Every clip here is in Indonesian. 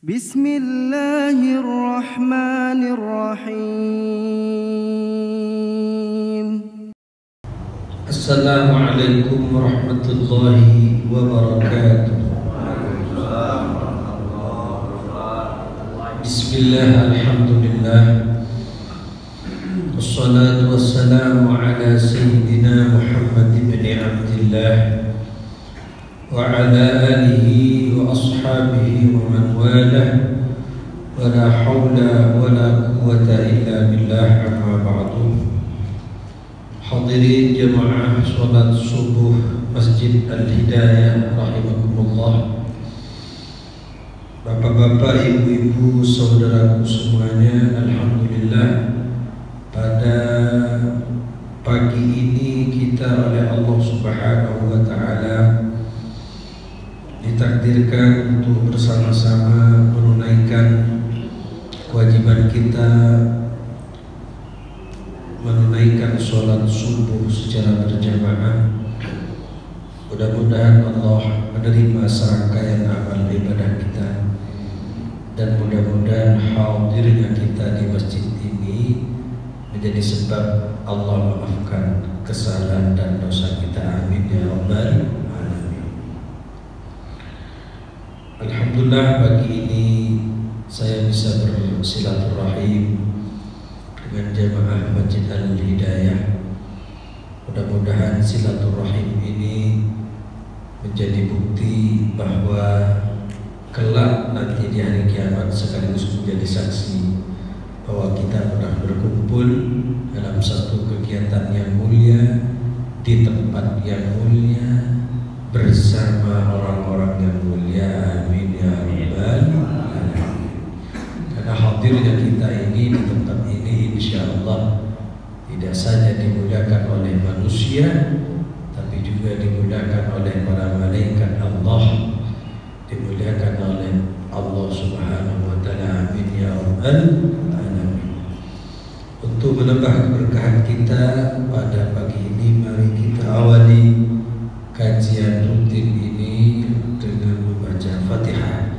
Bismillahirrahmanirrahim. Assalamualaikum warahmatullahi wabarakatuh. Bismillah, alhamdulillah, wassalatu wassalamu ala sayyidina Muhammad ibn Abdillah wa ala alihi wa ashabihi wa man walah, wa la hawla wa la quwwata illa billah, amma ba'du. Hadirin jamaah sholat subuh Masjid Al-Hidayah rahimakumullah. Bapak-bapak, ibu-ibu, saudaraku semuanya, alhamdulillah pada pagi ini kita oleh Allah Subhanahu wa taala ditakdirkan untuk bersama-sama menunaikan kewajiban kita, menunaikan sholat subuh secara berjamaah. Mudah-mudahan Allah menerima serangkaian amal ibadah kita, dan mudah-mudahan hadirnya kita di masjid ini menjadi sebab Allah memaafkan kesalahan dan dosa kita. Amin ya rabbal alamin. Alhamdulillah pagi ini saya bisa bersilaturahim dengan jamaah Masjid Al-Hidayah. Mudah-mudahan silaturahim ini menjadi bukti bahwa kelak nanti di hari kiamat sekaligus menjadi saksi bahwa kita pernah berkumpul dalam satu kegiatan yang mulia di tempat yang mulia bersama orang-orang yang mulia. Amin ya rabbal alamin. Karena hadirnya kita ini di tempat ini insyaallah tidak saja dimuliakan oleh manusia, tapi juga dimuliakan oleh para malaikat Allah, dimuliakan oleh Allah Subhanahu wa taala. Amin ya rabbal alamin. Untuk menambah keberkahan kita pada pagi ini, mari kita awali kajian rutin ini dengan membaca Fatihah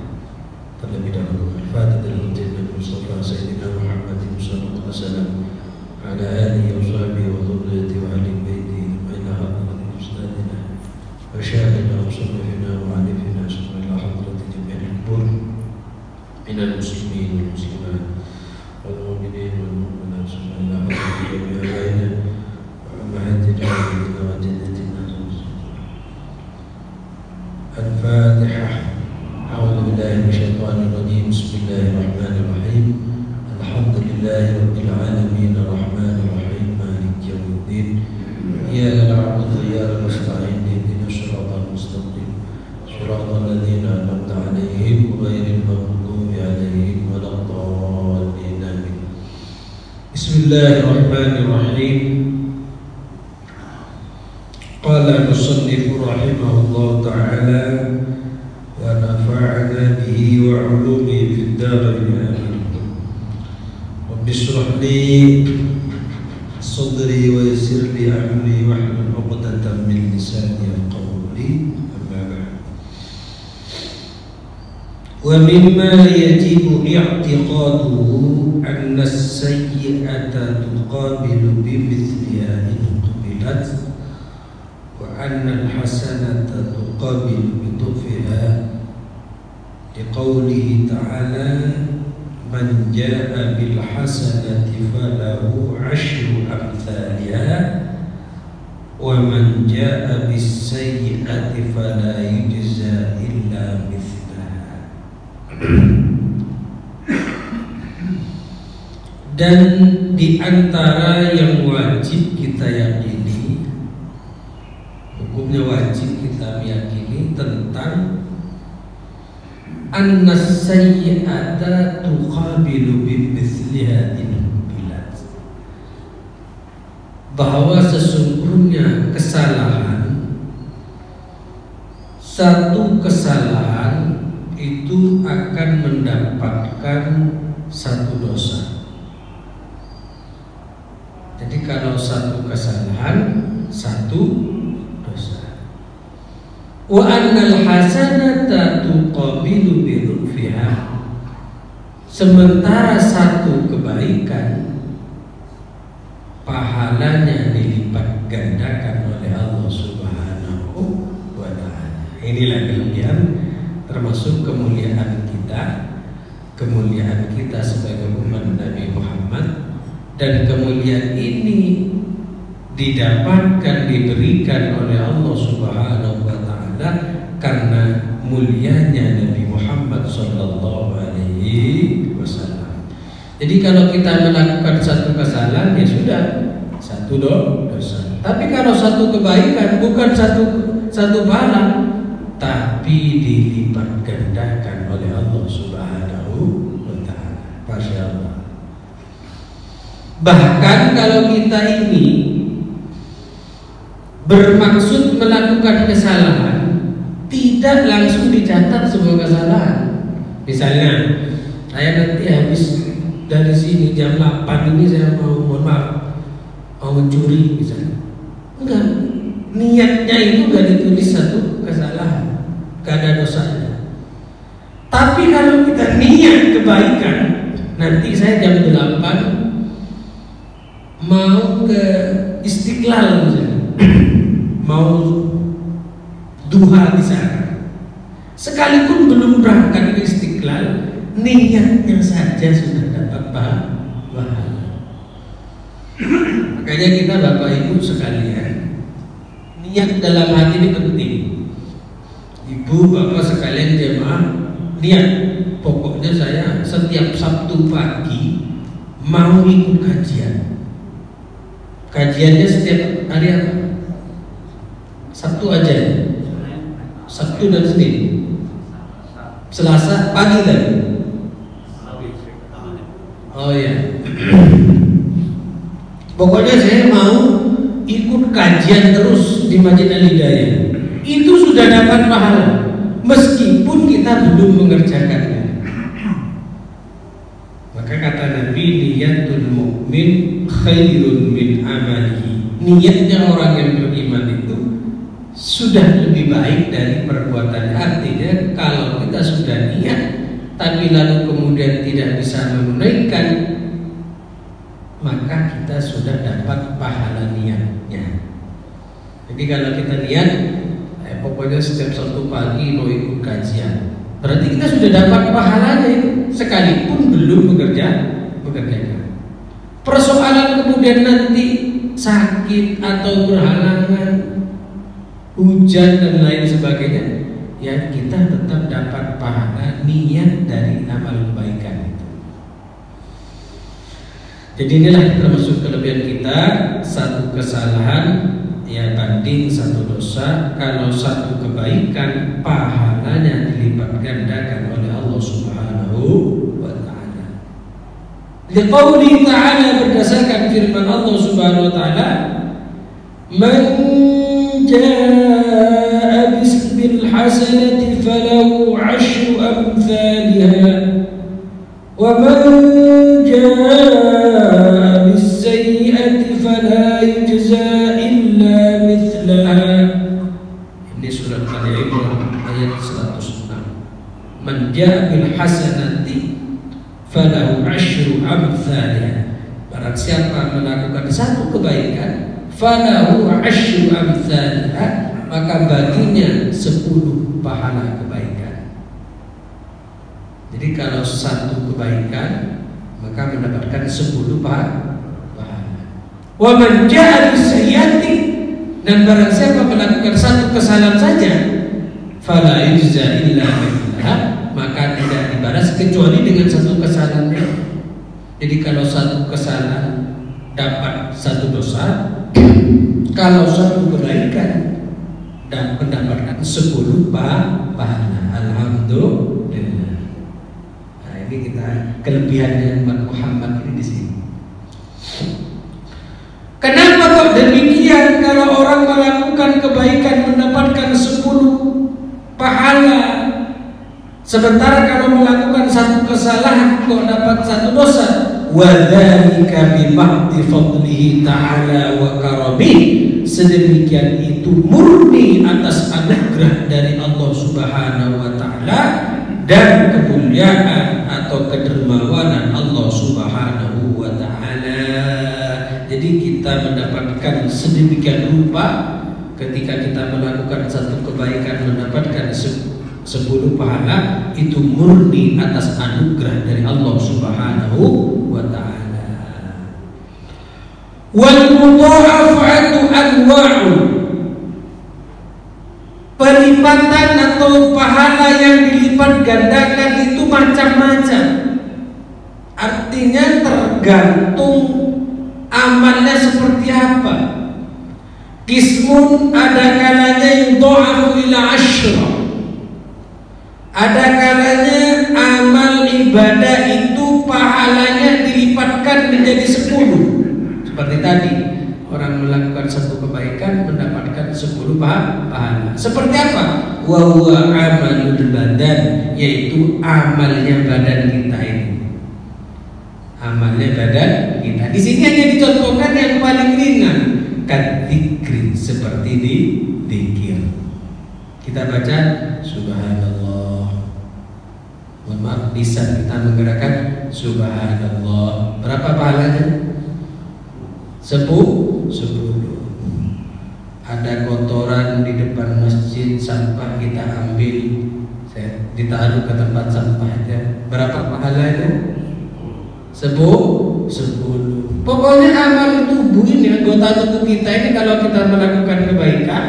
terlebih dahulu. Al-Fatihah rutin Nabi Mustafa Sayyidina Muhammad sallallahu alaihi wasallam ala alihi wa sahbihi wa dhurriyyatihi wa ahli baitihi wa ila hadrati ustadina wa syahikhina wa sahbina wa alifina subhanallahi hadrati jami'il kubur minal muslimin wal muslimat wal mu'minin wal mu'minat subhanallahi hadrati jami'il abaina wa ummahatina wa jaddatina. Al-Fatihah. A'udzu billahi minasyaitonir rajim. Bismillahirrahmanirrahim. Alhamdulillahi rabbil alamin arrahmanir rahim maliki yaumiddin. Iyyaka na'budu wa iyyaka nasta'in ihdinas siratal mustaqim siratal ladzina an'amta 'alaihim ghairil maghdubi 'alaihim waladdallin. Amin. Bismillahirrahmanirrahim. Qala al-musannif rahimahullah ta'ala wa nafa'ana bihi wa 'ulumihi fid dharain amin. Rabbi shrah li sadri wa yassir li amri wahlul 'uqdatam min lisani yafqahu qawli. Amma ba'd. Wa mimma yajibu i'tiqaduhu anna as-sayyi'ata tuqabilu bimithliha in qubilat wa anna al-hasanata tuqabilu bidhufiha liqawlihi ta'ala man jaa'a bil hasanati falahu 'ashru amthaliha wa man jaa'a bis sayyi'ati fala yujza illa mithlaha. Dan di antara yang wajib kita yakini, hukumnya wajib kita meyakini tentang anna sayyi'ata tuqabilu bimithliha in qubilat, bahwa sesungguhnya kesalahan, satu kesalahan itu akan mendapatkan satu dosa. Jadi kalau satu kesalahan, satu dosa. Wa annal hasanata tuqabilu bi dhuffiha, Sementara satu kebaikan pahalanya dilipat gandakan oleh Allah Subhanahu wa ta'ala. Inilah kelebihan, termasuk kemuliaan kita sebagai umat Nabi Muhammad. Dan kemuliaan ini diberikan oleh Allah Subhanahu wa ta'ala karena mulianya Nabi Muhammad sallallahu alaihi wasallam. Jadi kalau kita melakukan satu kesalahan, ya sudah, satu dosa. Tapi kalau satu kebaikan, bukan satu pahala, tapi dilipat gandakan oleh Allah Subhanahu wa ta'ala. Masya Allah. Bahkan kalau kita ini bermaksud melakukan kesalahan, tidak langsung dicatat sebuah kesalahan. Misalnya, saya nanti habis dari sini jam 8 ini saya mau mencuri misalnya. Enggak, niatnya itu enggak ditulis satu kesalahan, enggak ada dosanya. Tapi kalau kita niat kebaikan, nanti saya jam 8 mau ke Istiqlal misalnya, mau duha di sana. Sekalipun belum berangkat ke Istiqlal, niatnya saja sudah dapat pahala. Makanya kita Bapak Ibu sekalian, niat dalam hati ini penting. Ibu Bapak sekalian jemaah, niat. Pokoknya saya setiap Sabtu pagi mau ikut kajian. Kajiannya setiap hari apa? Sabtu aja ya? Sabtu dan Senin. Selasa pagi tadi. Oh ya. Pokoknya saya mau ikut kajian terus di Masjid Al-Hidayah. Itu sudah dapat pahala, meskipun kita belum mengerjakannya. Maka kata Nabi, niyatul mu'min khairun min amalihi. Niatnya orang yang beriman itu sudah lebih baik dari perbuatannya. Artinya kalau kita sudah niat tapi lalu kemudian tidak bisa menunaikan, maka kita sudah dapat pahala niatnya. Jadi kalau kita niat, pokoknya setiap Sabtu pagi mau ikut kajian, berarti kita sudah dapat pahalanya itu, sekalipun belum bekerjakan. Persoalan kemudian nanti sakit atau berhalangan, hujan dan lain sebagainya, ya kita tetap dapat pahala niat dari amal kebaikan itu. Jadi inilah termasuk kelebihan kita, satu kesalahan ya banding satu dosa. Kalau satu kebaikan, pahalanya dilipat gandakan oleh Allah Subhanahu wa ta'ala. Liqauli ta'ala, berdasarkan firman Allah Subhanahu wa ta'ala, man jaa bil hasanati falahu 'ashru amthaliha wa man jaa bis sayyi'ati fala yujza illa mithlaha. Ini surat Al-Imran ayat 106. Man jaa bil hasanati falahu 'ashru amthaliha. Barang siapa melakukan satu kebaikan, falahu 'ashru amthaliha, maka baginya 10 pahala kebaikan. Jadi kalau satu kebaikan, maka mendapatkan 10 pahala. Wa man jaa bis-sayyi'ati, dan barang siapa melakukan satu kesalahan saja, fala yujza illa mithlaha, maka tidak dibalas kecuali dengan satu kesalahan. Jadi kalau satu kesalahan dapat satu dosa, kalau satu kebaikan dan mendapatkan 10 pahala. Alhamdulillah. Nah, ini kita kelebihannya umat Muhammad ini di sini. Kenapa kok demikian? Kalau orang melakukan kebaikan mendapatkan 10 pahala, sementara kalau melakukan satu kesalahan kok dapat satu dosa. Wa dzalika bi mahdi fadlihi ta'ala wa karamihi. Sedemikian itu murni atas anugerah dari Allah Subhanahu wa ta'ala dan kemuliaan atau kedermawanan mendapatkan sedemikian rupa. Ketika kita melakukan satu kebaikan mendapatkan 10 pahala, itu murni atas anugerah dari Allah Subhanahu wa ta'ala. Wal mudha'afatu anwa'u, pelipatan atau pahala yang dilipat gandakan itu macam-macam. Artinya tergantung amalnya seperti apa. Kismun, ada kalanya yudha'afu ila 10, ada kalanya amal ibadah itu pahalanya dilipatkan menjadi 10. Seperti tadi, orang melakukan satu kebaikan mendapatkan 10 pahala. Seperti apa? Wa huwa amalul badan, yaitu amalnya badan kita ini. Amalnya badan kita. Di sini hanya dicontohkan yang paling ringan, kadzikri, seperti di dzikir. Kita baca subhanallah. Mohon maaf, lisan kita menggerakkan subhanallah. Berapa pahalanya? 10. Ada kotoran di depan masjid, sampah kita ambil, ditaruh ke tempat sampahnya. Berapa pahalanya? 10. Pokoknya amal tubuh ini, anggota tubuh kita ini, kalau kita melakukan kebaikan,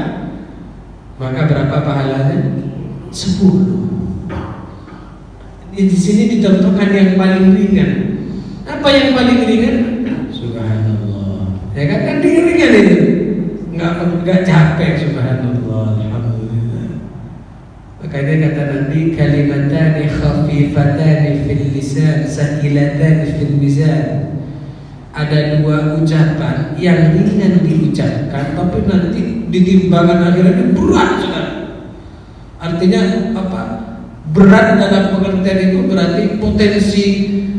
maka berapa pahalanya? 10. Di sini dicontohkan yang paling ringan. Apa yang paling ringan? Subhanallah. Ya kan ringan itu. Enggak capek. Subhanallah, alhamdulillah. Makanya kata Nabi, kalimatani khafifatani fil lisan, sakilatani fil mizan. Ada 2 ucapan yang ringan diucapkan, tapi nanti di timbangan akhirnya berat sekali. Artinya apa? Berat dalam pengertian itu berarti potensi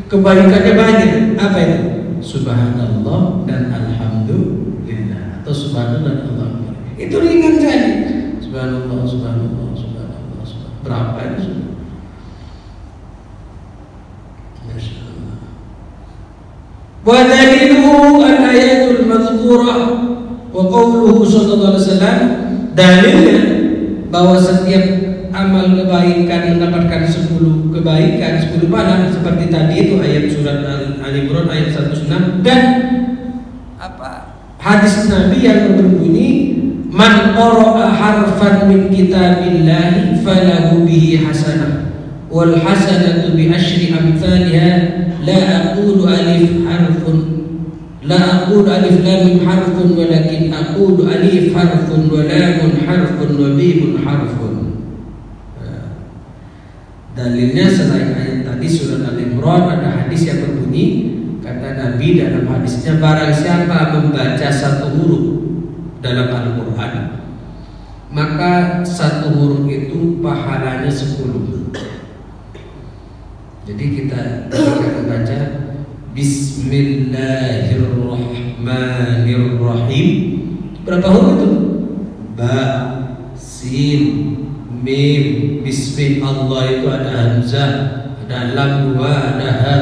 kebaikannya banyak. Apa itu? Subhanallah dan alhamdulillah, atau subhanallah dan alhamdulillah. Itu ringan saja. Subhanallah, subhanallah, subhanallah, subhanallah. Berapa itu? Masya Allah. Wa daliluhu al-ayatul madhkurah wa qawluhu sallallahu alaihi wasallam. Dalilnya bahwa setiap amal kebaikan mendapatkan 10 kebaikan, 10 pahala, seperti tadi itu ayat surat Al-Imran ayat 106, dan hadis Nabi yang berbunyi, man qara'a harfan min kitabillahi falahu bihi hasanah wal hasanatu bi asyri amthaliha la aqulu alif lam mim harfun walakin aqulu alif harfun wa lamun harfun wa mim harfun. Dalilnya selain ayat tadi surat Al-Imran, ada hadis yang berbunyi, kata Nabi dalam hadisnya, barang siapa membaca 1 huruf dalam Al-Quran, maka 1 huruf itu pahalanya 10. Jadi kita membaca Bismillahirrahmanirrahim, berapa huruf itu? Ba, sin, mim. Bismi Allah itu ada hamzah, ada lam 2, ada ha.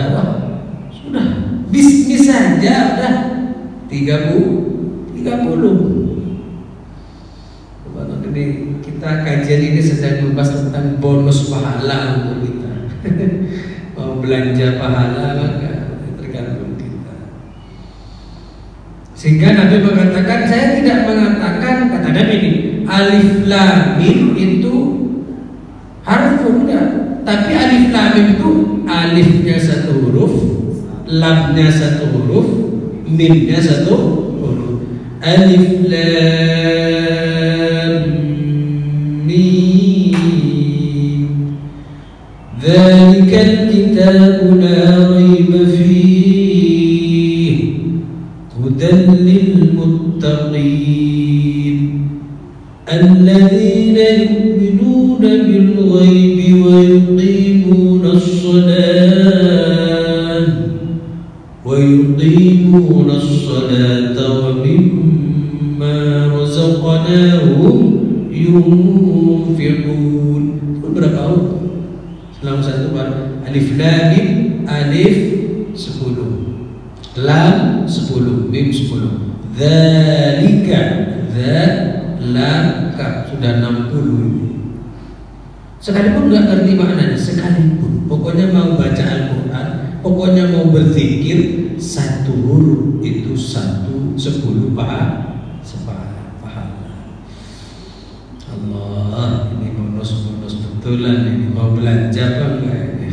Sudah, bismi saja udah 30. Jadi kita kajian ini sedang membahas tentang bonus pahala untuk kita. Mau belanja pahala maka tergantung kita. Sehingga Nabi mengatakan, saya tidak mengatakan, kata Nabi ini, alif lam mim itu harfun, enggak. Tapi alif lam mim itu alifnya 1 huruf, lamnya 1 huruf, mimnya 1 huruf. Alif lam mim, dzalikal kitabu la raiba fihi hudan lil muttaqin alladzina yu'minuna bil ghaibi wa yuqimuna as-salata wa mimma razaqnahum yunfiqun. Berapa huruf? Selama 1 bar. Alif lam mim, alif 10, lam 10, mim 10. Dzalika, dzalaka sudah 60. Sekalipun nggak ngerti maknanya, sekalipun pokoknya mau baca Al-Quran, pokoknya mau berzikir, satu huruf itu 10 pahala. Allah, ini bonus betulan, ini mau belanja apa enggak?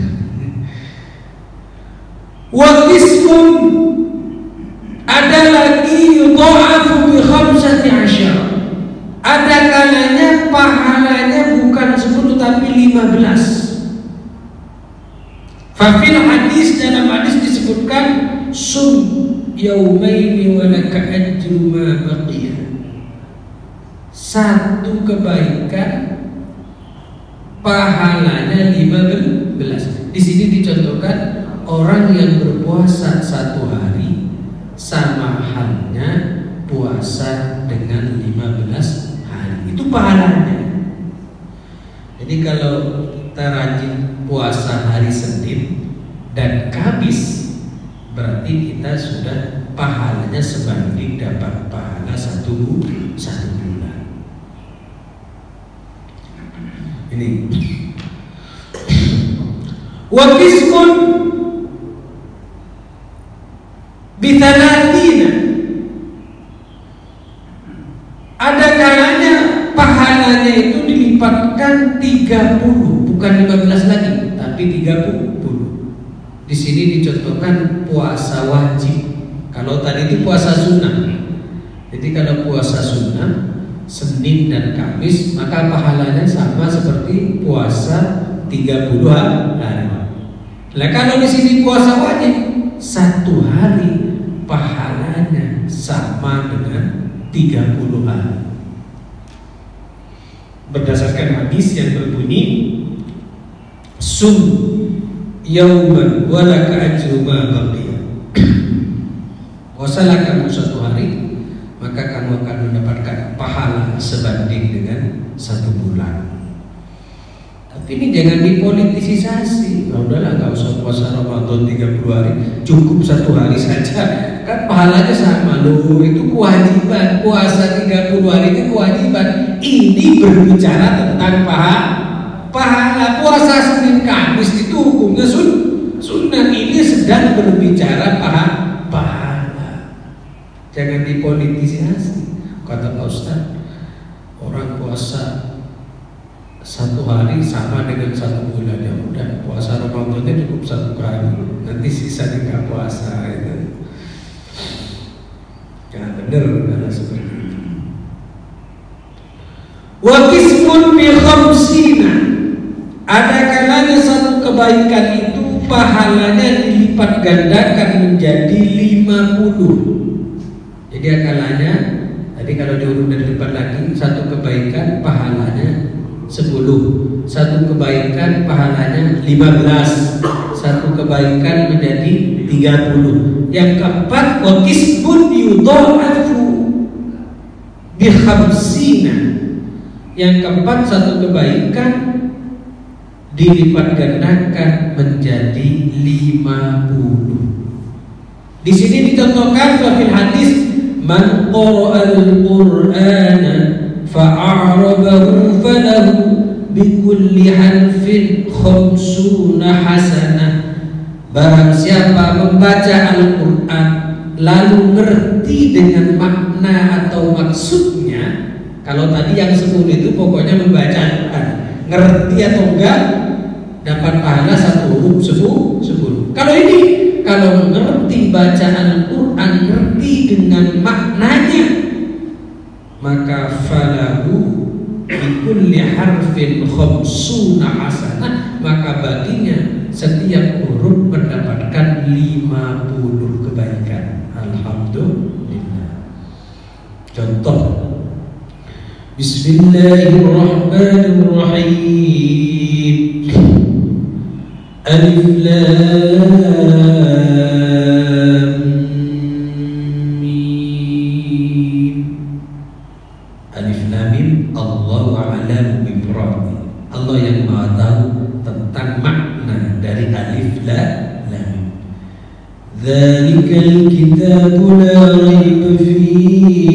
Wa qismun, ada lagi yudha'afu bi 15. Ada kalanya pahalanya bukan 10 tapi 15. Fa fil hadis, dalam hadis disebutkan sum yaumaini wa laka ajru ma baqiya. Satu kebaikan pahalanya 15. Di sini dicontohkan orang yang berpuasa 1 hari sama halnya puasa dengan 15 hari. Itu pahalanya. Jadi kalau kita rajin puasa hari Senin dan Kamis, berarti kita sudah pahalanya sebanding dapat pahala satu bulan. Ini wa qismun bitalatina, ada kalanya pahalanya itu dilipatkan 30, bukan 15 lagi, tapi 30. Di sini dicontohkan puasa wajib. Kalau tadi itu puasa sunnah. Jadi kalau puasa sunnah Senin dan Kamis, maka pahalanya sama seperti puasa 30 hari. Nah, kalau di sini puasa wajib 1 hari, pahalanya sama dengan 30 hari. Berdasarkan hadis yang berbunyi sum yauman walaka ajru ma baqiya. Puasalah kamu 1 hari, maka kamu akan mendapatkan pahala sebanding dengan 1 bulan. Tapi ini jangan dipolitisasi. Nah, udahlah, nggak usah puasa Ramadan 30 hari, cukup 1 hari saja, kan pahalanya sama loh. Itu kewajiban. Puasa 30 hari itu kewajiban. Ini berbicara tentang pahala. Puasa Senin Kamis itu hukumnya sunnah. Ini sedang berbicara pahala. Jangan dipolitisasi. Kata Pak Ustaz, orang puasa 1 hari sama dengan 1 bulan. Ya udah, puasa Ramadannya cukup 1 kali, nanti sisanya nggak puasa itu. Ya benar kalau seperti itu. Wa qismun bi 50. Ada kalanya 1 kebaikan itu pahalanya dilipat gandakan menjadi 50. Jadi akalanya tadi kalau diurut dari depan lagi, 1 kebaikan pahalanya 10, 1 kebaikan pahalanya 15, 1 kebaikan menjadi 30. Yang keempat, wa qismun yudha'afu bi 50. Yang keempat, 1 kebaikan dilipat gandakan menjadi 50. Di sini dicontohkan fil hadis man qara'al Qur'ana fa'arabahu falahu bikulli harfin 50 hasanah. Barang siapa membaca Al-Quran lalu ngerti dengan makna atau maksudnya. Kalau tadi yang 10 itu pokoknya membaca Al-Quran, ngerti atau enggak dapat pahala 1 huruf 10. Kalau ini, kalau ngerti baca Al-Quran, ngerti dengan maknanya, maka falahu bikulli harfin 50 hasanah, maka baginya setiap huruf mendapatkan 50 kebaikan. Alhamdulillah. Contoh, Bismillahirrahmanirrahim. Alif Lam Mim. Alif Lam Mim, Allahu a'lamu bi muradihi. Allah yang Maha tahu tentang makna dari Alif Lam Mim. Dzalikal kitabu la raiba fihi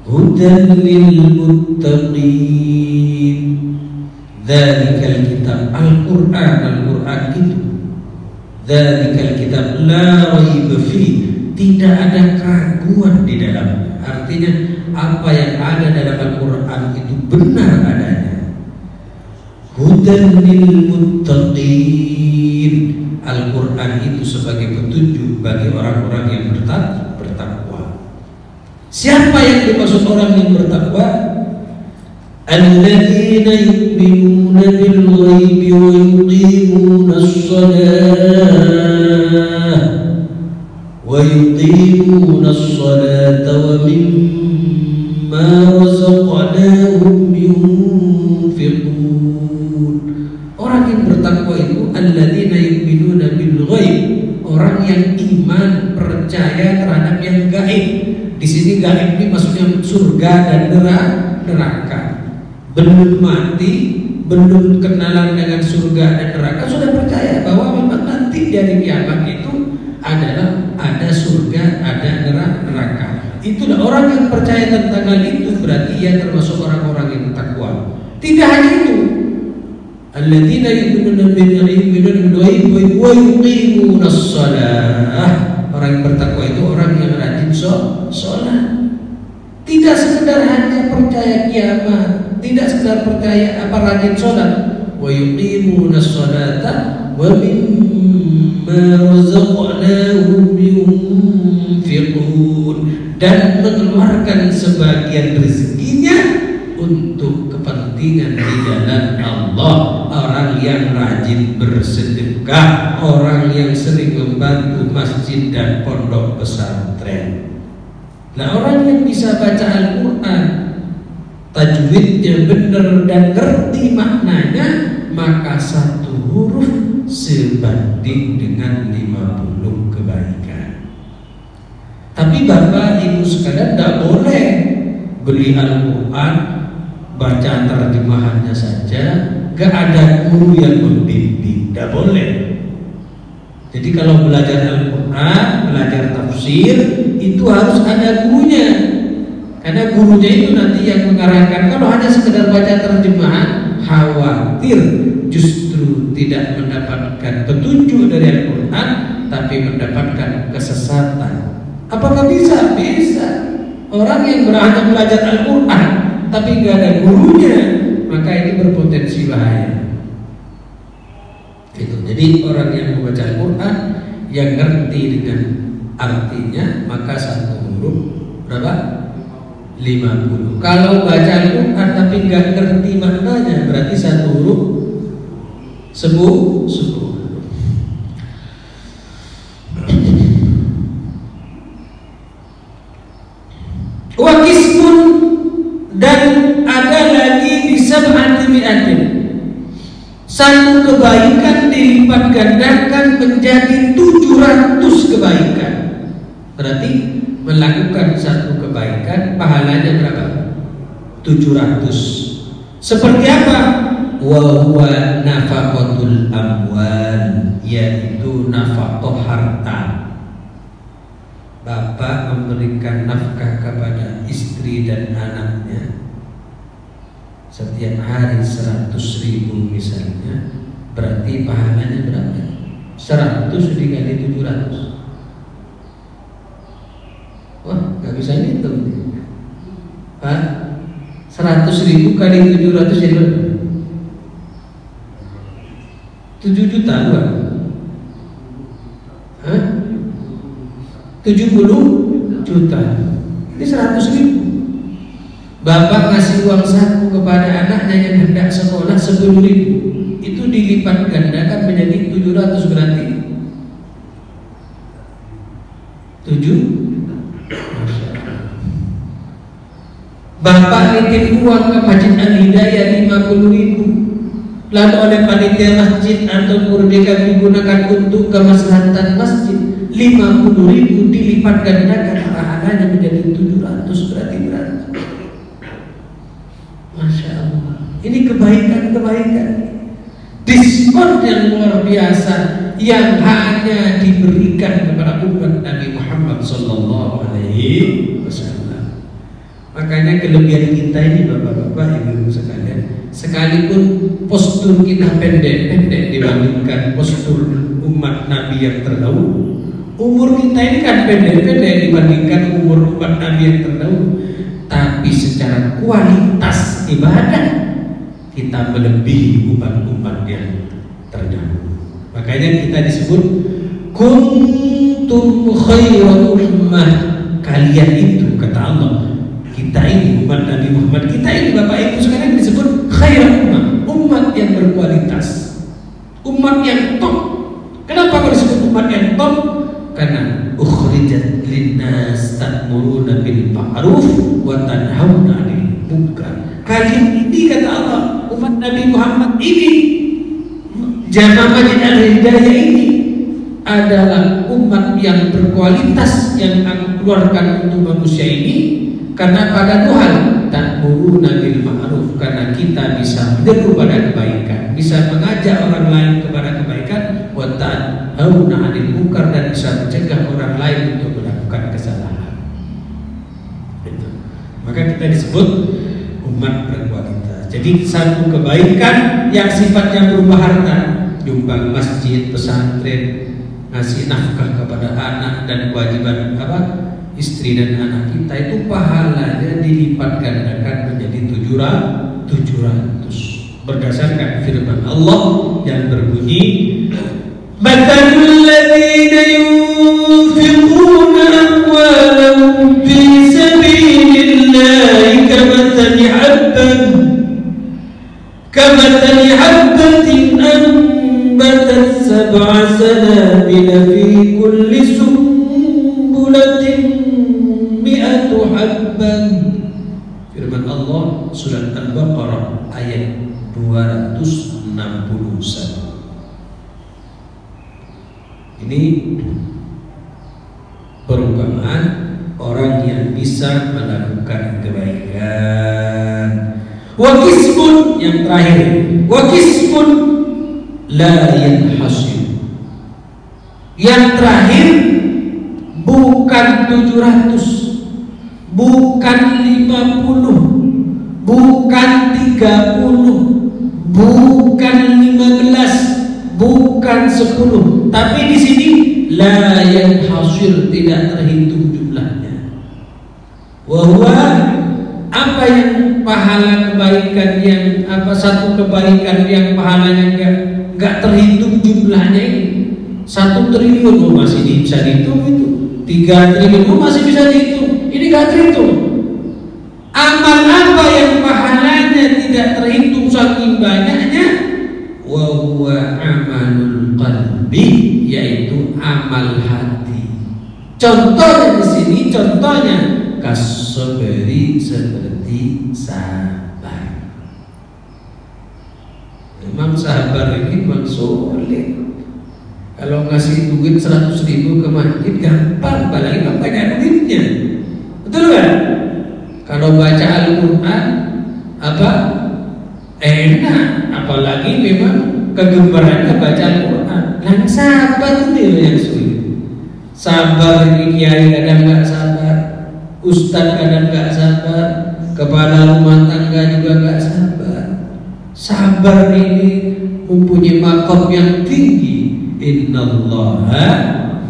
hudan lil muttaqin. Dzalikal kitab, Al-Qur'an itu. Dzalikal kitab la raiba fihi, tidak ada keraguan di dalamnya. Artinya apa yang ada dalam Al-Quran itu benar adanya. Hudan lil muttaqin, Al-Quran itu sebagai petunjuk bagi orang-orang yang bertakwa. Siapa yang dimaksud orang yang bertakwa? Alladzina yu'minuna bil ghaibi wa yuqimuna as-salata wa mimma razaqnahum yunfiqun. Orang yang bertakwa itu alladzina yu'minuna bil ghaib, orang yang iman, percaya terhadap yang gaib. Di sini gaib ini maksudnya surga dan neraka. Belum mati, belum kenalan dengan surga dan neraka, sudah percaya bahwa memang nanti dari kiamat itu adalah ada surga, ada neraka. Itulah orang yang percaya tentang hal itu, berarti ia termasuk orang-orang yang takwa. Tidak hanya itu, alladzina yu'minuna bil ghaibi wa yuqimuna as-shalah. Orang yang bertakwa itu orang yang rajin sholat. Tidak sekedar hanya percaya kiamat, tidak sekedar percaya rajin sholat. Wa yuqimuna as-salata wa mimma razaqnahum yunfiqun, dan mengeluarkan sebagian rezekinya untuk kepentingan di jalan Allah. Orang yang rajin bersedekah, orang yang sering membantu masjid dan pondok pesantren. Nah, orang yang bisa baca Al-Quran, tajwidnya benar dan ngerti maknanya, maka satu huruf sebanding dengan 50 kebaikan. Tapi Bapak Ibu sekalian, tidak boleh beli Al-Quran, baca terjemahannya saja, gak ada guru yang membimbing, tidak boleh. Jadi kalau belajar Al-Quran, belajar tafsir, itu harus ada gurunya. Karena gurunya itu nanti yang mengarahkan. Kalau hanya sekedar baca terjemahan, khawatir justru tidak mendapatkan petunjuk dari Al-Quran, tapi mendapatkan kesesatan. Apakah bisa? Bisa. Orang yang hanya belajar Al-Quran tapi nggak ada gurunya, maka ini berpotensi bahaya. Gitu. Jadi orang yang membaca Al-Quran, yang ngerti dengan artinya, maka satu huruf berapa? 50. Kalau baca Al-Quran tapi nggak ngerti maknanya, berarti satu huruf 10. Wa qismun, dan ada lagi bisa mi'atin. Satu kebaikan dilipat gandakan menjadi 700 kebaikan. Berarti melakukan satu kebaikan pahalanya berapa? 700. Seperti apa? Wa huwa nafaqatul amwal, yaitu nafaqah harta. Bapak memberikan nafkah kepada istri dan anaknya setiap hari 100.000 misalnya, berarti pahalanya berapa? 100 dikali 700. Wah, nggak bisa ngitung. Pak, 100.000 kali 700 jadi berapa? 7 juta bukan? Hah? 70 juta. Ini 100.000. Bapak ngasih uang saku kepada anaknya yang hendak sekolah 10.000, itu dilipat gandakan menjadi 700, berarti 7. Bapak nitip uang ke Masjid Al-Hidayah 50.000, lalu oleh panitia masjid atau murdekan digunakan untuk kemaslahatan masjid, 50.000 dilipat gandakan pahalanya menjadi 700, berarti berapa? Masya Allah, ini kebaikan-kebaikan, diskon yang luar biasa yang hanya diberikan kepada umat Nabi Muhammad Sallallahu Alaihi Wasallam. Makanya kelebihan kita ini bapak-bapak, ibu-ibu sekalian, sekalipun postur kita pendek-pendek dibandingkan postur umat Nabi yang terdahulu, umur kita ini kan pendek-pendek dibandingkan umur umat Nabi yang terdahulu, tapi secara kualitas ibadah kita melebihi umat-umat yang terdahulu. Makanya kita disebut kuntum khairu ummah, kalian itu kata Allah, kita ini umat Nabi Muhammad, kita ini bapak ibu sekarang disebut khairu ummah, umat yang berkualitas, umat yang top. Kenapa kalau disebut umat yang top? Karena ukhrijat linnas ta'muruna bil ma'ruf wa tanhauna 'anil munkar. Kalian ini kata Allah, umat Nabi Muhammad ini, Jamaah Masjid Al-Hidayah ini adalah umat yang berkualitas yang aku keluarkan untuk manusia ini karena pada dua hal, ta'muruna bil ma'ruf, karena kita bisa menyeru pada kebaikan, bisa mengajak orang lain kepada kebaikan, wa tanhauna 'anil munkar, dan bisa mencegah orang lain untuk melakukan kesalahan. Itu. Maka kita disebut umat berkualitas. Jadi satu kebaikan yang sifatnya berupa harta, nyumbang masjid, pesantren, ngasih nafkah kepada anak, dan kewajiban istri dan anak kita, itu pahalanya dilipat gandakan menjadi 700 berdasarkan firman Allah yang berbunyi, matalul ladzina yunfiquna amwalahum fi sabilillahi kamathali habbatin anbatat sab'a sanabila fi kulli sumbulatin mi'atu habban. Firman Allah surat Al-Baqarah ayat 261. Ini perumpamaan orang yang bisa melakukan kebaikan. Wa kismun, yang terakhir, wa kismun la yanhasir. Yang terakhir bukan 700, bukan 50, bukan 30, bukan 15, bukan 10, tapi di sini la yanhasir, tidak terhitung jumlahnya. Wa huwa, apa yang pahala kebaikan yang satu kebaikan yang pahalanya enggak terhitung jumlahnya ini. 1 triliun masih bisa dihitung, itu 3 triliun masih bisa dihitung, ini enggak terhitung. Amal apa yang pahalanya tidak terhitung saking banyaknya? Wa huwa amalul qalbi, yaitu amal hati. Contohnya di sini, contohnya kasabri, seperti sabar. Memang sabar ini memang sulit. Kalau ngasih duit 100.000 ke masjid gampang, apalagi banyak duitnya, betul kan? Kalau baca Al-Quran enak, apalagi memang kegemarannya baca Al-Quran. Yang sabar itu yang sulit. Sabar ini kiai kadang nggak sabar, ustadz kadang nggak sabar, kepala rumah tangga juga nggak sabar. Sabar ini mempunyai makom yang tinggi. Innallaha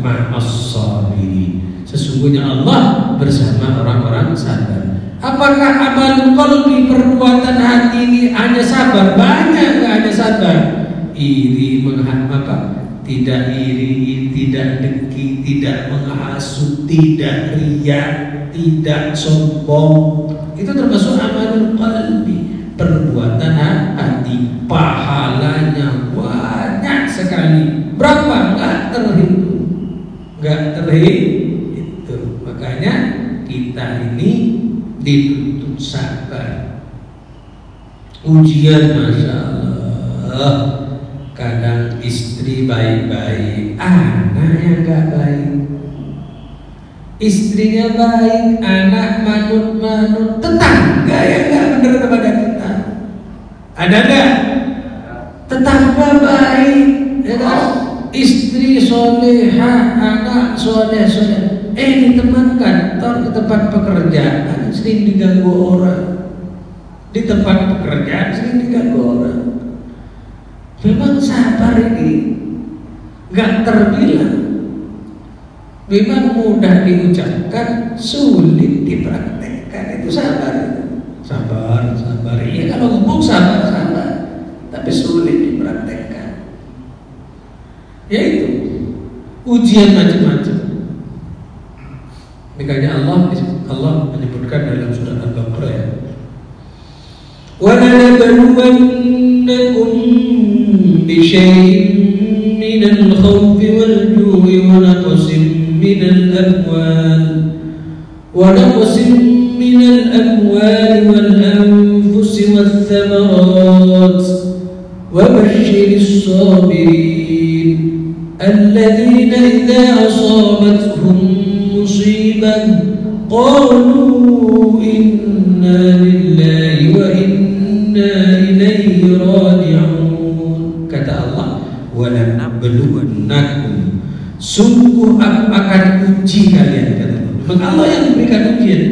ma'as sabirin. Sesungguhnya Allah bersama orang-orang sabar. Apakah amal qalbi, perbuatan hati ini hanya sabar? Banyak nggak hanya sabar. Iri, tidak iri, tidak dengki, tidak menghasut, tidak riya, tidak sombong. Itu termasuk amal qalbi, perbuatan hati. Pahalanya banyak sekali. Berapa? Nggak terhitung, nggak terhitung. Makanya kita ini dituntut sabar. Ujian, masya Allah. Kadang istri baik-baik, anak yang nggak baik. Istrinya baik, anak manut-manut, tetangga yang nggak benar kepada kita. Ada nggak? Tetangga baik, ya kan? Istri soleha, anak soleh. Ditemankan ke tempat pekerjaan sering diganggu orang. Di tempat pekerjaan sering diganggu orang. Memang sabar ini gak terbilang. Memang mudah diucapkan, sulit dipraktekkan. Itu sabar. Sabar. Iya, kalau ngomong sabar. Tapi sulit dipraktekkan. Yaitu ujian macam-macam. Makanya Allah menyebutkan dalam surat Al-Baqarah ya. وَلَنَبْلُوَنَّكُمْ بِشَيْءٍ مِنَ الْخَوْفِ وَالْجُوعِ ونقص من الأموال والأنفس والثمرات وبشر الصابرين الذين إذا أصابتهم مصيبة قالوا إنا لله وإنا إليه راجعون. Kata Allah, walanabluwannakum, sungguh aku akan uji kalian. Kata Allah, Allah yang memberikan ujian.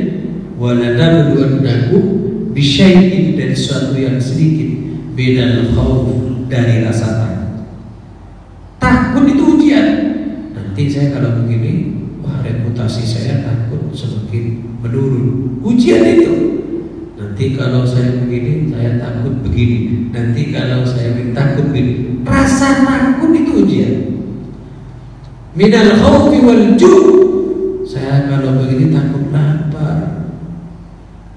Walanabluwannakum bisyai'in, dari sesuatu yang sedikit, minal khauf, dari rasa takut itu ujian. Nanti saya kalau begini, reputasi saya takut semakin menurun. Ujian itu. Nanti kalau saya begini, saya takut begini. Nanti kalau saya takut begini. Rasa takut itu ujian. Minal khawfi wal ju'. Saya kalau begini takut lapar.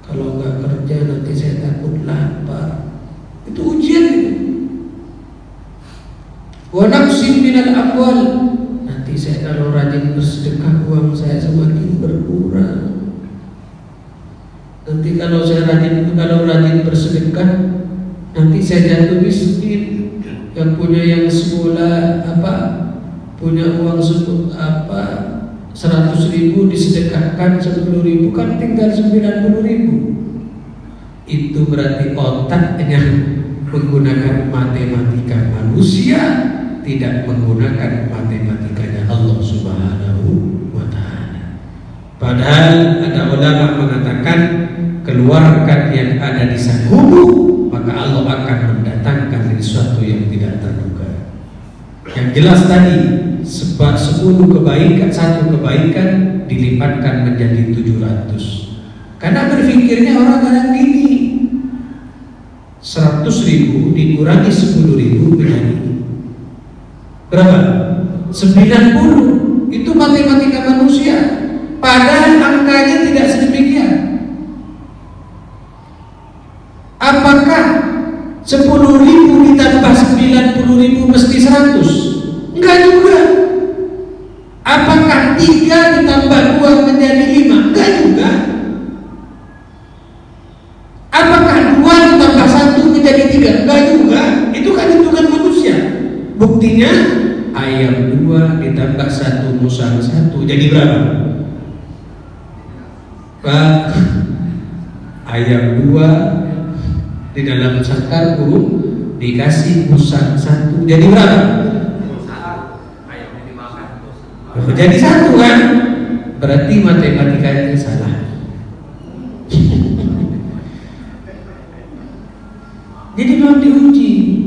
Kalau nggak kerja nanti saya takut lapar. Itu ujian itu. Wa naqsin minal amwal. Nanti saya kalau rajin bersedekah, uang saya semakin berkurang. Nanti kalau rajin bersedekah, nanti saya jatuh miskin. Yang punya yang semula punya uang 100.000 disedekahkan 10.000, kan tinggal 90.000. Itu berarti otaknya menggunakan matematika manusia, tidak menggunakan matematikanya Allah Subhanahu wa ta'ala. Padahal ada ulama mengatakan, keluarkan yang ada di sakumu, maka Allah akan mendatangkan sesuatu yang tidak terduga. Yang jelas tadi, sebab 10 kebaikan, 1 kebaikan dilipatkan menjadi 700. Karena berpikirnya orang kadang gini, 100.000 dikurangi 10.000 menjadi berapa? 90. Itu matematika manusia. Padahal angkanya tidak sedemikian. Apakah 10.000 ditambah 90.000 mesti 100? Enggak juga. Apakah 3 ditambah 2 menjadi 5? Enggak juga. Apakah 2 ditambah 1 menjadi 3? Enggak juga. Itu kan hitungan manusia. Buktinya ayam 2 ditambah 1 musang 1 jadi berapa? Pak, ayam 2 di dalam sangkar burung dikasih musang 1 jadi berapa? Jadi 1 kan? Berarti matematikanya salah. Jadi memang diuji.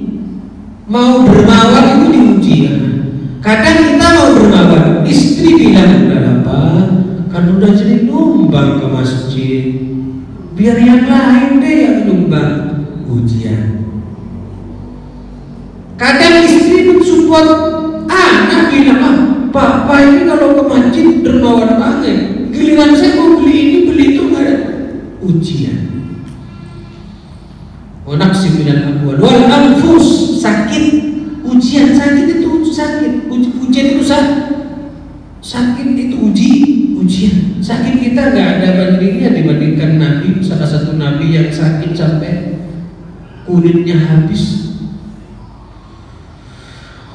Mau dermawan itu diuji. Kadang kita mau dermawan, istri bilang, kenapa? Kan udah jadi numbang ke masjid, biar yang lain deh yang numbang. Ujian. Kadang istri mensupport anak, bilang, papa ini kalau ke masjid dermawan banget, giliran saya mau beli ini beli itu nggak ada. Ujian. Naqsi minal amwal wal anfus, sakit. Ujian sakit itu sakit. Ujian itu sakit itu ujian. Sakit kita nggak ada bandingnya dibandingkan Nabi, salah satu Nabi yang sakit sampai kulitnya habis.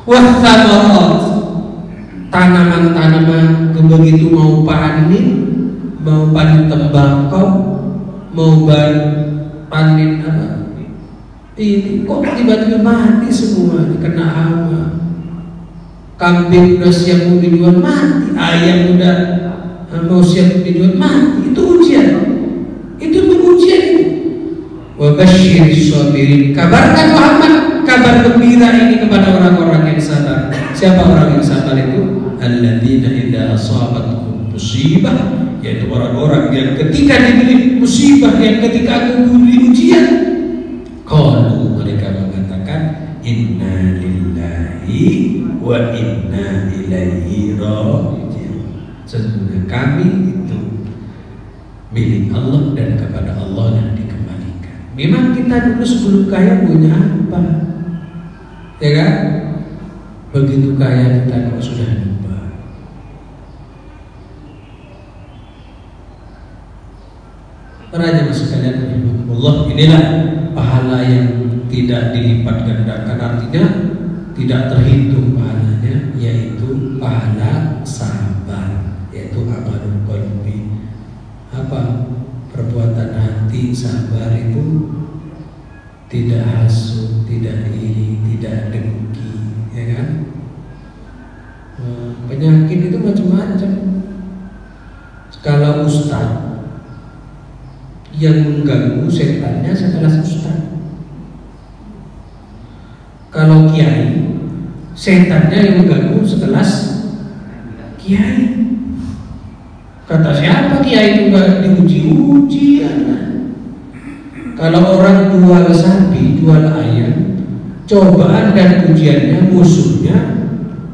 Wathamarat, tanaman-tanaman begitu mau panen tembakau, mau panen ini kok tiba-tiba mati semua, kena hama. Kambing udah siap mau dijual mati, ayam udah mau siap dijual mati. Itu ujian. Itu ujian itu. Wa basyiris sabirin. Kabarkan Muhammad kabar gembira ini kepada orang-orang yang sabar. Siapa orang yang sabar itu? Alladzina idza asabatuhum musibah, yaitu orang-orang yang ketika diberi musibah, yang ketika diberi ujian, qalu, mereka mengatakan inna lillahi wa inna ilaihi raji'un. Sesungguhnya kami itu milik Allah dan kepada Allah yang dikembalikan. Memang kita dulu sebelum kaya punya apa? Ya kan? Begitu kaya kita kok sudah lupa. Para jemaah sekalian, Allah, inilah pahala yang tidak dilipat gandakan, artinya tidak terhitung pahalanya, yaitu pahala sabar, yaitu amalul qalbi. Apa? Perbuatan hati sabar itu tidak hasut, tidak iri, tidak dengki, ya kan? Penyakit itu macam-macam. Kalau ustaz yang mengganggu setannya sekelas ustaz. Kalau kiai, setannya yang mengganggu sekelas kiai. Kata siapa kiai itu nggak diuji-uji? Kalau orang jual sapi, jual ayam, cobaan dan ujiannya musuhnya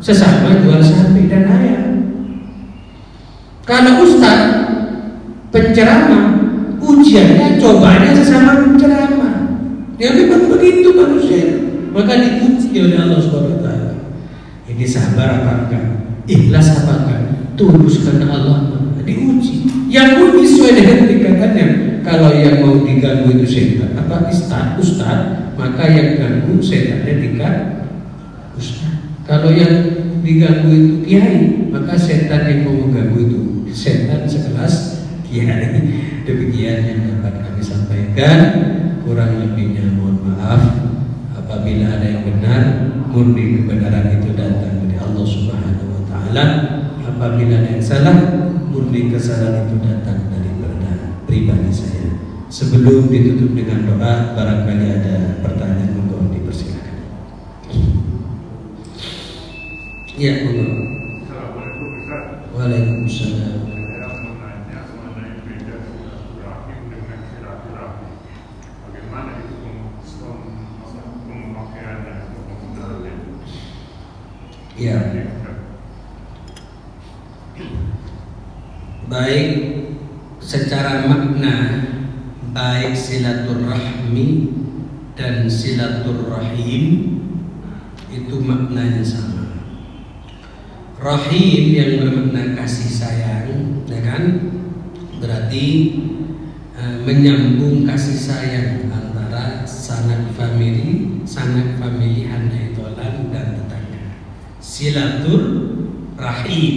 sesama jual sapi dan ayam. Kalau ustaz penceramah, ujiannya, cobaannya sesama penceramah. Ya memang begitu manusia. Maka diuji oleh Allah Subhanahu wa taala. Ini sabar apa enggak? Ikhlas apa enggak? Tulus karena Allah. Diuji. Yang pun sesuai dengan tingkatannya. Kalau yang mau diganggu itu setan, apa ustaz, maka yang ganggu setannya tingkat ustaz. Kalau yang diganggu itu kiai, maka setan yang mau mengganggu itu setan sekelas kiai. Demikian yang dapat kami sampaikan. Kurang lebihnya mohon maaf. Apabila ada yang benar, murni kebenaran itu datang dari Allah Subhanahu wa taala. Apabila ada yang salah, murni kesalahan itu datang dari pribadi saya. Sebelum ditutup dengan doa, barangkali ada pertanyaan, monggo dipersilakan. Ya, monggo. Assalamualaikum Ustaz. Waalaikumsalam. Ya. Baik secara makna, baik silaturahmi dan silaturrahim itu maknanya sama. Rahim yang bermakna kasih sayang, ya kan? Berarti menyambung kasih sayang antara sanak famili handai tolan dan tetangga. Silatur rahim.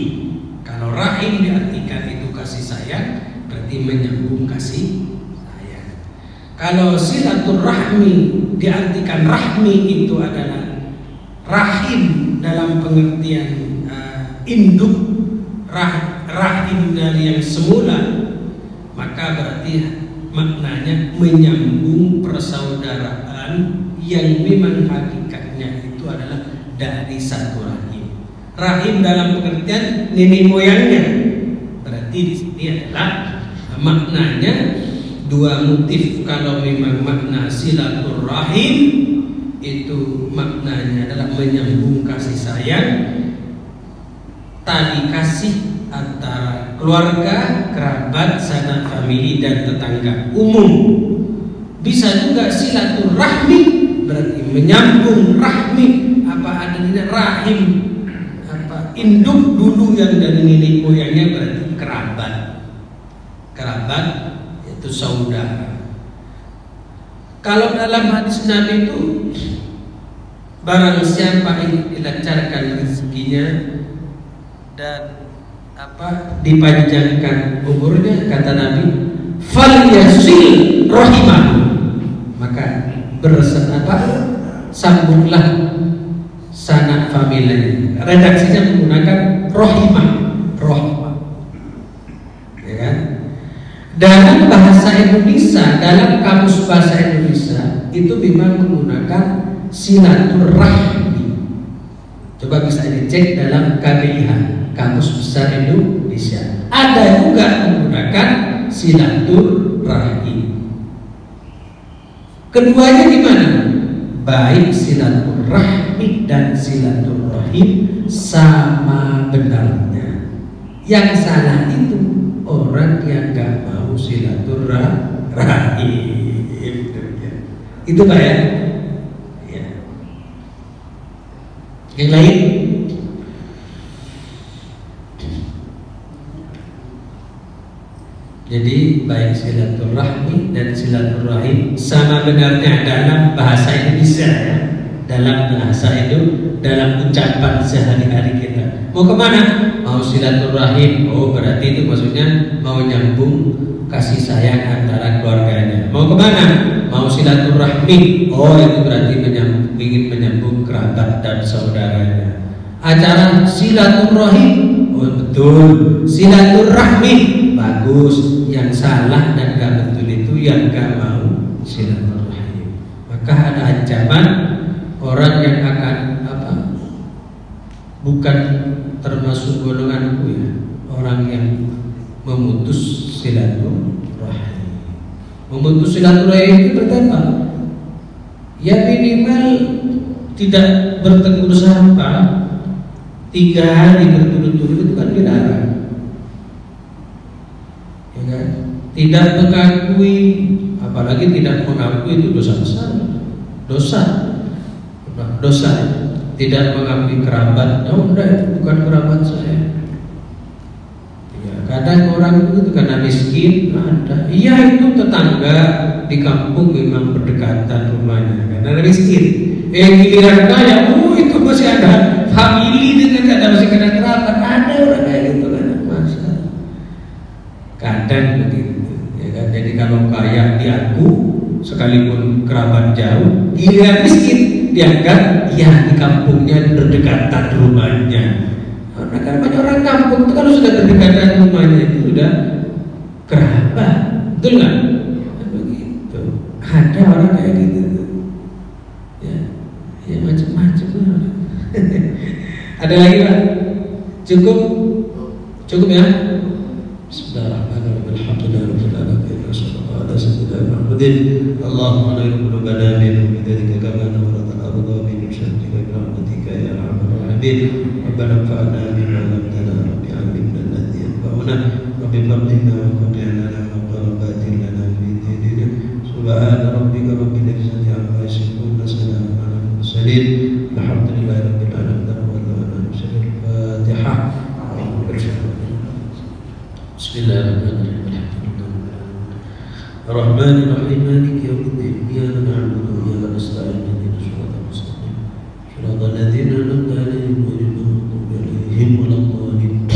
Kalau rahim diartikan itu kasih sayang, berarti menyambung kasih sayang. Kalau silaturahmi diartikan rahmi itu adalah rahim dalam pengertian induk, rahim dari yang semula, maka berarti maknanya menyambung persaudaraan yang memang hakikatnya itu adalah dari satu rahim. Rahim dalam pengertian nenek moyangnya. Berarti di sini adalah maknanya dua motif. Kalau memang makna silaturahim itu maknanya adalah menyambung kasih sayang, tali kasih antara keluarga, kerabat, sanak famili dan tetangga umum. Bisa juga silaturahmi berarti menyambung rahmi, apa adanya rahim, induk dulu yang dari nenek moyangnya berarti kerabat itu saudara. Kalau dalam hadis Nabi itu barang siapa yang dilancarkan rezekinya dan dipanjangkan umurnya, kata Nabi, falyasil rahimahu, maka sambunglah sanak famili. Redaksinya menggunakan rohimah, ya kan? Dalam bahasa Indonesia, dalam kamus bahasa Indonesia itu memang menggunakan silaturahmi. Coba bisa dicek dalam KBIH, Kamus Besar Indonesia. Ada juga menggunakan silaturahmi. Keduanya gimana? Baik silaturahmi dan silaturahim sama benarnya. Yang salah itu orang yang gak mau silaturahim. Itu Pak ya? Ya. Yang lain? Jadi baik silaturahmi dan silaturahim sama benarnya dalam bahasa Indonesia ya. Dalam bahasa itu, dalam ucapan sehari-hari kita. Mau kemana? Mau silaturahim. Oh berarti itu maksudnya mau nyambung kasih sayang antara keluarganya. Mau kemana? Mau silaturahmi. Oh itu berarti ingin menyambung kerabat dan saudaranya. Acara silaturahim. Oh betul. Silaturahmi bagus. Yang salah dan gak betul itu yang gak mau silaturahim. Maka ada ancaman orang yang akan bukan termasuk golonganku ya, orang yang memutus silaturahim. Memutus silaturahim itu berapa? Ya minimal tidak bertegur sapa 3 hari berturut-turut itu kan dilarang. Ya kan? Tidak mengakui, apalagi tidak mengakui itu dosa besar. Dosa. Tidak mengakui kerabat. Oh enggak, itu bukan kerabat saya. Ya, kadang orang itu karena miskin ada. Iya itu tetangga di kampung memang berdekatan rumahnya karena miskin. Giliran kaya, itu masih ada famili dengan ada masih kena kerabat. Ada orang kayak gitu kan masa. Kadang begitu. Ya kan? Jadi kalau kaya diaku sekalipun kerabat jauh, giliran miskin dianggap ya di kampungnya berdekatan rumahnya. Karena kan banyak orang kampung itu kalau sudah berdekatan rumahnya itu sudah kerabat, betul nggak? Begitu. Ada orang kayak gitu. Ya macam-macam. Ada lagi Pak? Cukup ya? Bismillahirrahmanirrahim. Allahumma la ilaha illa anta bidzalika kama nawrata al-ardha min syarrika bi rahmatika ya arhamar rahimin. Rabbana anfa'na bima 'allamtana rabbi 'allimna alladhi yanfa'una rabbi fadlina wa qadina wa qarabatin lana fi dinina subhana rabbika rabbil izzati 'amma yasifun wa salamun 'alal mursalin walhamdulillahi rabbil alamin. Al-Fatihah. Bismillahirrahmanirrahim. Ar-Rahman Ar-Rahim Maliki Yawmiddin. Iyyaka na'budu wa iyyaka nasta'in. Ihdinas siratal mustaqim. Shiratal ladzina an'amta 'alaihim ghairil maghdubi 'alaihim waladdallin.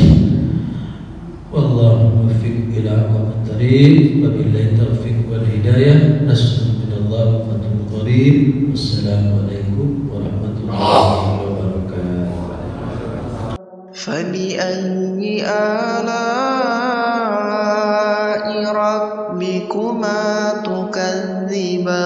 Wallahu muwaffiq ila aqwamit thariq. Wabillahi taufiq wal hidayah. Nasrun minallahi wa fathun qarib. Wassalamualaikum warahmatullahi wabarakatuh. فبأي آلاء ربكما تكذبان